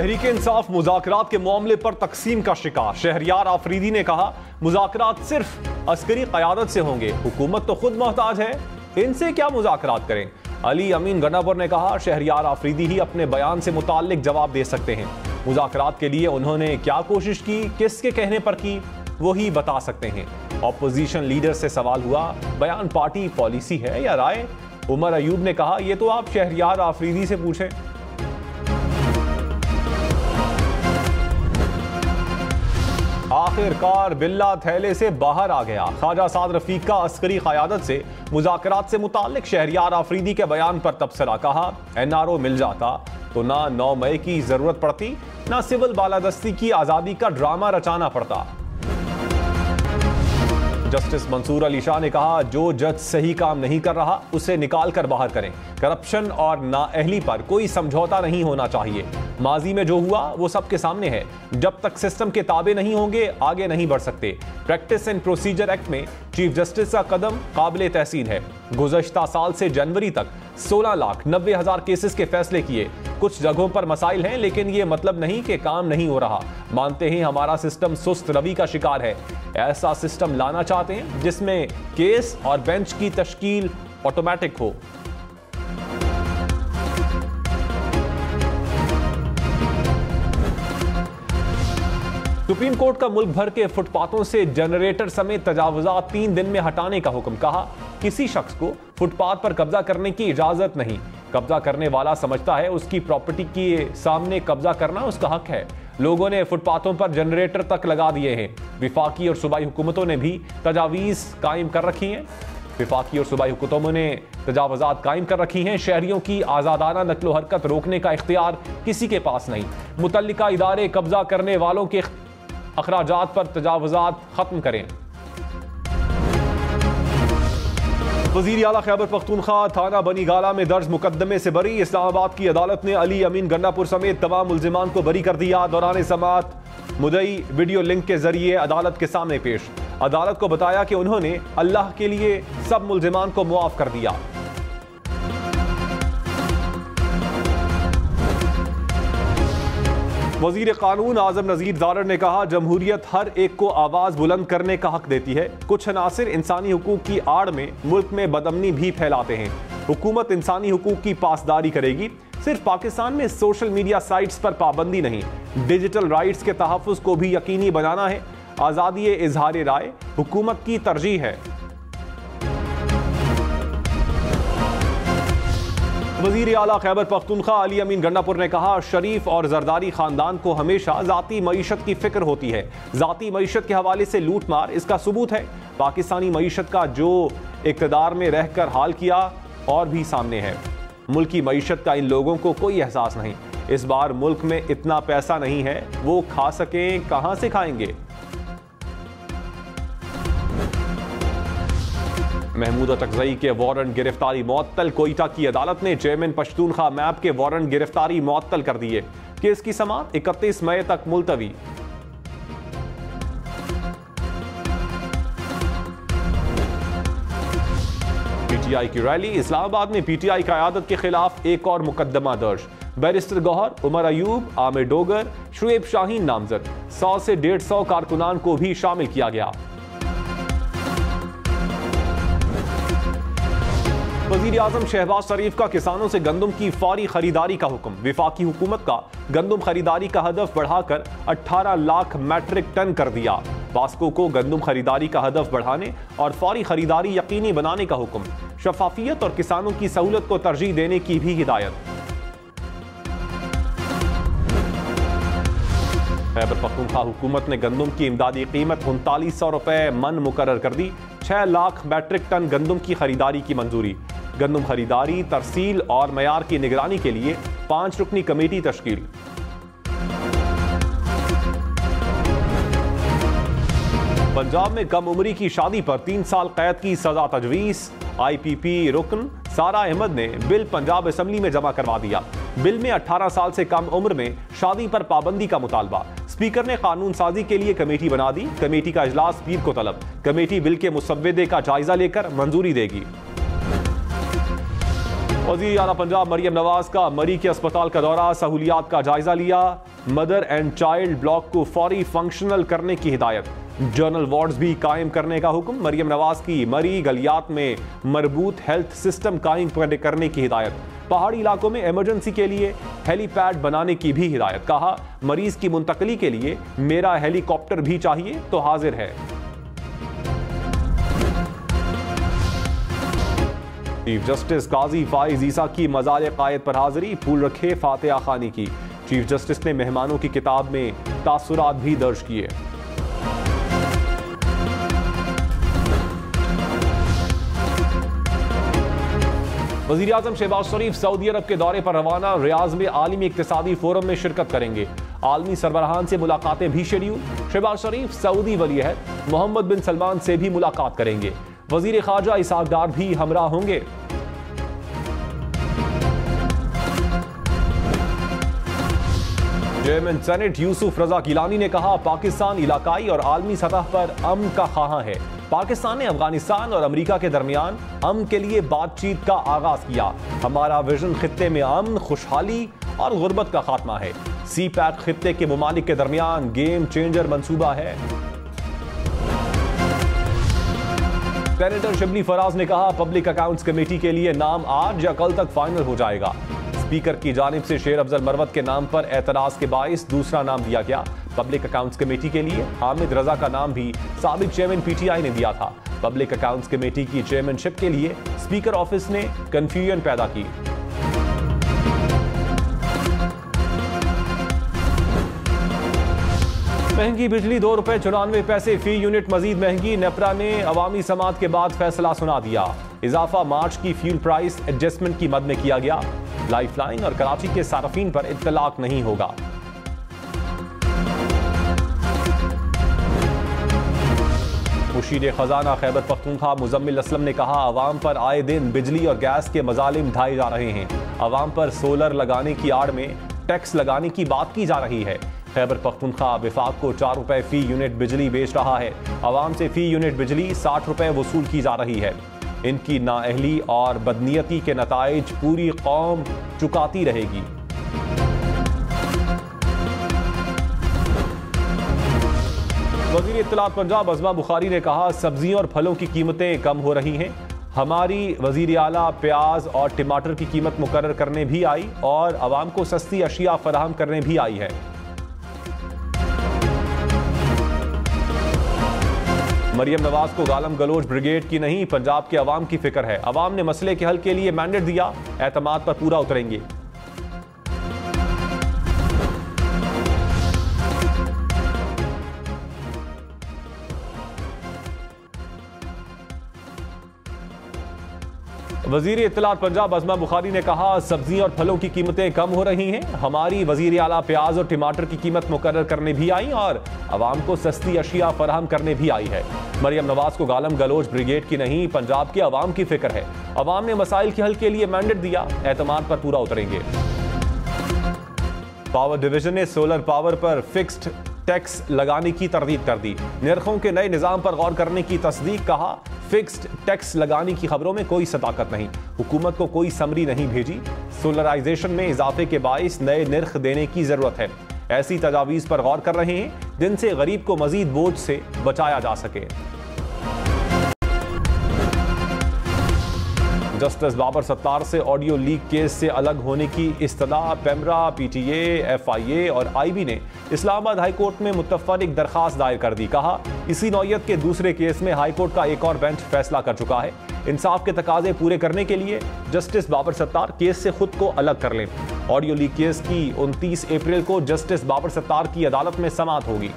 तहरीक इंसाफ मुज़ाकरात के मामले पर तकसीम का शिकार। शहरयार आफरीदी ने कहा, मुज़ाकरात सिर्फ अस्करी क़यादत से होंगे, हुकूमत तो खुद मोहताज है, इनसे क्या मुज़ाकरात करें। अली अमीन गन्नापुर ने कहा, शहरयार आफरीदी ही अपने बयान से मुताल्लिक जवाब दे सकते हैं। मुज़ाकरात के लिए उन्होंने क्या कोशिश की, किसके कहने पर की, वही बता सकते हैं। ऑपोजिशन लीडर से सवाल हुआ, बयान पार्टी पॉलिसी है या राय? उमर अयूब ने कहा, यह तो आप शहरयार आफरीदी से पूछें। आखिरकार बिल्ला थैले से बाहर आ गया। ख्वाजा साद रफीक का अस्करी क़यादत से मुज़ाकरात से मुताल्लिक शहरयार आफरीदी के बयान पर तबसरा। कहा, NRO मिल जाता तो ना 9 मई की जरूरत पड़ती, ना सिविल बालादस्ती की आज़ादी का ड्रामा रचाना पड़ता। जस्टिस मंसूर अली शाह ने कहा, जो जज सही काम नहीं कर रहा उसे निकाल कर बाहर करें। करप्शन और नाअहली पर कोई समझौता नहीं होना चाहिए। माजी में जो हुआ वो सबके सामने है। जब तक सिस्टम के ताबे नहीं होंगे आगे नहीं बढ़ सकते। प्रैक्टिस एंड प्रोसीजर एक्ट में चीफ जस्टिस का कदम काबिल तहसीन है। गुज़श्ता साल से जनवरी तक 16,90,000 केसेस के फैसले किए। कुछ जगहों पर मसाइल हैं, लेकिन ये मतलब नहीं कि काम नहीं हो रहा। मानते हैं हमारा सिस्टम सुस्त रवि का शिकार है। ऐसा सिस्टम लाना चाहते हैं जिसमें केस और बेंच की तश्कील ऑटोमेटिक हो। सुप्रीम कोर्ट का मुल्क भर के फुटपाथों से जनरेटर समेत तजावुजात 3 दिन में हटाने का हुक्म। कहा, किसी शख्स को फुटपाथ पर कब्जा करने की इजाजत नहीं। कब्जा करने वाला समझता है उसकी प्रॉपर्टी के सामने कब्जा करना उसका हक है। लोगों ने फुटपाथों पर जनरेटर तक लगा दिए हैं। विफाकी और सूबाई हुकूमतों ने भी तजावीज़ कायम कर रखी हैं। विफाकी और सूबाई हुकूमतों ने तजावुजात कायम कर रखी हैं। शहरियों की आज़ादाना नकलो हरकत रोकने का इख्तियार किसी के पास नहीं। मुतल्लिका इदारे कब्जा करने वालों के अखराजात पर तजावुजात खत्म करें। वज़ीर आला खैबर पख्तूनख्वा थाना बनी गाला में दर्ज मुकदमे से बरी। इस्लामाबाद की अदालत ने अली अमीन गन्नापुर समेत तमाम मुल्जिमान को बरी कर दिया। दौरान समाअत मुद्दई वीडियो लिंक के जरिए अदालत के सामने पेश। अदालत को बताया कि उन्होंने अल्लाह के लिए सब मुल्जिमान को मुआफ कर दिया। वज़ीर कानून आज़म नज़ीर ज़ारर ने कहा, जमहूरियत हर एक को आवाज़ बुलंद करने का हक देती है। कुछ अनासिर इंसानी हुकूक की आड़ में मुल्क में बदअमनी भी फैलाते हैं। हुकूमत इंसानी हुकूक की पासदारी करेगी। सिर्फ पाकिस्तान में सोशल मीडिया साइट्स पर पाबंदी नहीं, डिजिटल राइट्स के तहफ़्फ़ुज़ को भी यकीनी बनाना है। आज़ादी इज़हार राय हुकूमत की तरजीह है। वज़ीर आला खैबर पख्तूनख्वा अली अमीन गन्नापुर ने कहा, शरीफ और जरदारी खानदान को हमेशा ज़ाती मईशत की फिक्र होती है। ज़ाती मईशत के हवाले से लूट मार इसका सबूत है। पाकिस्तानी मईशत का जो इक़्तिदार में रहकर हाल किया और भी सामने है। मुल्की मईशत का इन लोगों को कोई एहसास नहीं। इस बार मुल्क में इतना पैसा नहीं है, वो खा सकें कहाँ से खाएंगे। महमूद अटकज़ई के वारंट गिरफ्तारी मुअत्तल। कोयटा की अदालत ने चेयरमैन पश्तूनख्वा मैप के वारंट गिरफ्तारी मुअत्तल कर दिए। केस की समाअत 31 मई तक मुलतवी। पीटीआई की रैली। इस्लामाबाद में पीटीआई क़यादत के खिलाफ एक और मुकदमा दर्ज। बैरिस्टर गौहर, उमर अयूब, आमिर डोगर, शुएब शाहीन नामजद। 100 से 150 कारकुनान को भी शामिल किया गया। वज़ीर आज़म शहबाज शरीफ का किसानों से गंदम की फौरी खरीदारी का हुक्म। विफाकी हुकूमत का गंदम खरीदारी का हदफ बढ़ाकर 18 लाख मैट्रिक टन कर दिया। वास्को को गंदम खरीदारी का हदफ बढ़ाने और फौरी खरीदारी यकीनी बनाने का हुक्म। शफाफियत और किसानों की सहूलत को तरजीह देने की भी हिदायत। खैबर पख्तूनख्वा हुकूमत ने गंदम की इमदादी कीमत 3900 रुपए मन मुकर्रर कर दी। 6 लाख मैट्रिक टन गंदम की खरीदारी की मंजूरी। गंदम खरीदारी, तरसील और मयार की निगरानी के लिए 5 रुकनी कमेटी तश्कील। पंजाब में कम उम्री की शादी पर 3 साल कैद की सजा तजवीज़। IPP रुकन सारा अहमद ने बिल पंजाब असेंबली में जमा करवा दिया। बिल में 18 साल से कम उम्र में शादी पर पाबंदी का मुतालबा। स्पीकर ने कानून साजी के लिए कमेटी बना दी। कमेटी का इजलास पीर को तलब। कमेटी बिल के मुसव्वदे का जायजा लेकर मंजूरी देगी। वज़ीर आला पंजाब मरियम नवाज का मरी के अस्पताल का दौरा, सहूलियात का जायजा लिया। मदर एंड चाइल्ड ब्लॉक को फौरी फंक्शनल करने की हिदायत। जनरल वार्ड्स भी कायम करने का हुक्म। मरियम नवाज की मरी गलियात में मरबूत हेल्थ सिस्टम कायम करने की हिदायत। पहाड़ी इलाकों में इमरजेंसी के लिए हेलीपैड बनाने की भी हिदायत। कहा, मरीज की मुंतकली के लिए मेरा हेलीकॉप्टर भी चाहिए तो हाजिर है। चीफ जस्टिस काजी फाइज ईसा की मज़ार कायद पर हाजिरी। फूल रखे फातिहा खानी की। चीफ जस्टिस ने मेहमानों की किताब में तासुरात भी दर्ज किए। वज़ीर आज़म शहबाज शरीफ सऊदी अरब के दौरे पर रवाना। रियाज में आलमी इक्तिसादी फोरम में शिरकत करेंगे। आलमी सरबराहान से मुलाकातें भी शेड्यूल। शहबाज शरीफ सऊदी वलीअहद मोहम्मद बिन सलमान से भी मुलाकात करेंगे। वज़ीर ख़ारजा इसहाक डार भी हमरा होंगे। चेयरमैन सेनेट यूसुफ रजा गिलानी ने कहा, पाकिस्तान इलाकाई और आलमी सतह पर अमन का ख़्वाह है। पाकिस्तान ने अफगानिस्तान और अमेरिका के दरमियान अमन के लिए बातचीत का आगाज किया। हमारा विजन खित्ते में अमन, खुशहाली और गुर्बत का खात्मा है। सी पैक खित्ते के मुमालिक के दरमियान गेम चेंजर मंसूबा है। सेनेटर शिबली फराज ने कहा, पब्लिक अकाउंट्स कमेटी के लिए नाम आज या कल तक फाइनल हो जाएगा। स्पीकर की जानिब से शेर अफजल मरवत के नाम पर एतराज के बाइस दूसरा नाम दिया गया। पब्लिक अकाउंट्स कमेटी के लिए हामिद रजा का नाम भी साबिक चेयरमैन पीटीआई ने दिया था। पब्लिक अकाउंट्स कमेटी की चेयरमैनशिप के लिए स्पीकर ऑफिस ने कंफ्यूजन पैदा की। महंगी बिजली 2 रुपए 94 पैसे फी यूनिट मजीद महंगी। नेपरा ने अवामी समात के बाद फैसला सुना दिया। इजाफा मार्च की फ्यूल प्राइस एडजस्टमेंट की मद में किया गया। लाइफलाइन और कराची के सार्फिन पर इत्तलाक नहीं होगा। मुशीर खजाना खैबर पख्तूनख्वा मुजम्मिल असलम ने कहा, अवाम पर आए दिन बिजली और गैस के मजालिम ढाए जा रहे हैं। अवाम पर सोलर लगाने की आड़ में टैक्स लगाने की बात की जा रही है। खैबर पख्तूनख्वा विफाक को 4 रुपए फी यूनिट बिजली बेच रहा है। अवाम से फी यूनिट बिजली 60 रुपए वसूल की जा रही है। इनकी नाअहली और बदनीयती के नताइज पूरी कौम चुकाती रहेगी। वज़ीर इत्तलात पंजाब अज़मा बुखारी ने कहा, सब्जियों और फलों की कीमतें कम हो रही हैं। हमारी वज़ीर आला प्याज और टमाटर की कीमत मुकर्रर करने भी आई और अवाम को सस्ती अशिया फराहम करने भी आई है। मरियम नवाज को गालम गलोच ब्रिगेड की नहीं, पंजाब के अवाम की फिक्र है। अवाम ने मसले के हल के लिए मैंडेट दिया, एतमाद पर पूरा उतरेंगे। वज़ीर इत्तलात पंजाब अज़मा बुखारी ने कहा, सब्जियों और फलों की कीमतें कम हो रही हैं। हमारी वज़ीर आला प्याज और टमाटर की कीमत मुकर्रर करने भी आई और अवाम को सस्ती अशिया फराहम करने भी आई है। मरियम नवाज को गालम गलोच ब्रिगेड की नहीं, पंजाब के अवाम की फिक्र है। अवाम ने मसाइल के हल के लिए मैंडेट दिया, एतमाद पर पूरा उतरेंगे। पावर डिवीजन ने सोलर पावर पर फिक्स्ड टैक्स लगाने की तरदीद कर दी। निर्खों के नए निजाम पर गौर करने की तस्दीक। कहा, फिक्स्ड टैक्स लगाने की खबरों में कोई सदाकत नहीं। हुकूमत को कोई समरी नहीं भेजी। सोलराइजेशन में इजाफे के बाइस नए निर्ख देने की जरूरत है। ऐसी तजावीज पर गौर कर रहे हैं जिनसे गरीब को मजीद बोझ से बचाया जा सके। जस्टिस बाबर सत्तार से ऑडियो लीक केस से अलग होने की इस्तदा। पेमरा, पीटीए, एफआईए और आईबी ने इस्लामाबाद हाईकोर्ट में मुतफर्रिक दरखास्त दायर कर दी। कहा, इसी नौयत के दूसरे केस में हाईकोर्ट का एक और बेंच फैसला कर चुका है। इंसाफ के तकाजे पूरे करने के लिए जस्टिस बाबर सत्तार केस से खुद को अलग कर लें। ऑडियो लीक केस की 29 अप्रैल को जस्टिस बाबर सत्तार की अदालत में समाअत होगी।